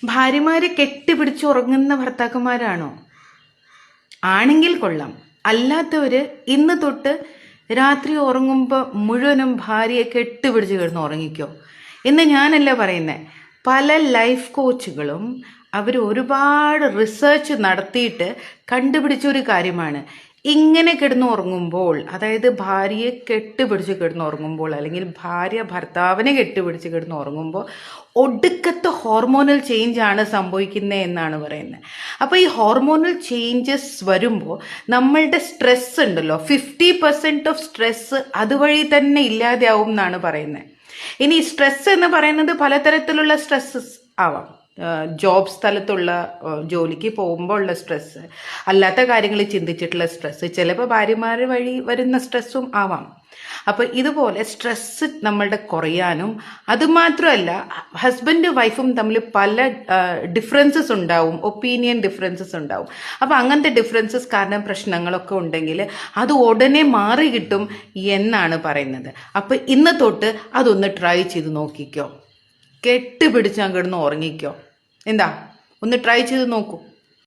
ഭാര്യമാരെ കെട്ടിപ്പിടിച്ച് ഉറങ്ങുന്ന ഭർത്താക്കന്മാരാണോ? ആണെങ്കിൽ കൊള്ളാം. അല്ലാത്തവര് ഇന്ന് തൊട്ട് രാത്രി ഉറങ്ങുമ്പോൾ മുഴുവനും ഭാര്യയെ കെട്ടിപ്പിടിച്ച് കിടന്ന് ഉറങ്ങിക്കോ എന്ന് ഞാനല്ല പറയുന്നത്. പല ലൈഫ് കോച്ചുകളും അവർ ഒരുപാട് റിസർച്ച് നടത്തിയിട്ട് കണ്ടുപിടിച്ചൊരു കാര്യമാണ്. ഇങ്ങനെ കിടന്നുറങ്ങുമ്പോൾ, അതായത് ഭാര്യയെ കെട്ടുപിടിച്ച് കിടന്നുറങ്ങുമ്പോൾ അല്ലെങ്കിൽ ഭാര്യ ഭർത്താവിനെ കെട്ടുപിടിച്ച് കിടന്നുറങ്ങുമ്പോൾ ഒടുക്കത്തെ ഹോർമോണൽ ചേഞ്ച് ആണ് സംഭവിക്കുന്നത് എന്നാണ് പറയുന്നത്. അപ്പോൾ ഈ ഹോർമോണൽ ചേഞ്ചസ് വരുമ്പോൾ നമ്മളുടെ സ്ട്രെസ് ഉണ്ടല്ലോ, 50% ഓഫ് സ്ട്രെസ് അതുവഴി തന്നെ ഇല്ലാതെയാവും എന്നാണ് പറയുന്നത്. ഇനി സ്ട്രെസ് എന്ന് പറയുന്നത് പലതരത്തിലുള്ള സ്ട്രെസ്സസ് ആവാം. ജോബ് സ്ഥലത്തുള്ള ജോലിക്ക് പോകുമ്പോൾ ഉള്ള സ്ട്രെസ്സ്, അല്ലാത്ത കാര്യങ്ങൾ ചിന്തിച്ചിട്ടുള്ള സ്ട്രെസ്സ്, ചിലപ്പോൾ ഭാര്യമാർ വഴി വരുന്ന സ്ട്രെസ്സും ആവാം. അപ്പോൾ ഇതുപോലെ സ്ട്രെസ്സ് നമ്മളുടെ കുറയാനും, അതുമാത്രമല്ല ഹസ്ബൻഡ് വൈഫും തമ്മിൽ പല ഡിഫറൻസസ് ഉണ്ടാവും, ഒപ്പീനിയൻ ഡിഫറൻസസ് ഉണ്ടാവും. അപ്പോൾ അങ്ങനത്തെ ഡിഫറൻസസ് കാരണം പ്രശ്നങ്ങളൊക്കെ ഉണ്ടെങ്കിൽ അത് ഉടനെ മാറി കിട്ടും എന്നാണ് പറയുന്നത്. അപ്പോൾ ഇന്ന് തൊട്ട് അതൊന്ന് ട്രൈ ചെയ്ത് നോക്കിക്കോ. കെട്ടുപിടിച്ച് കിടന്ന് ഉറങ്ങിക്കോ. എന്താ, ഒന്ന് ട്രൈ ചെയ്ത് നോക്കൂ.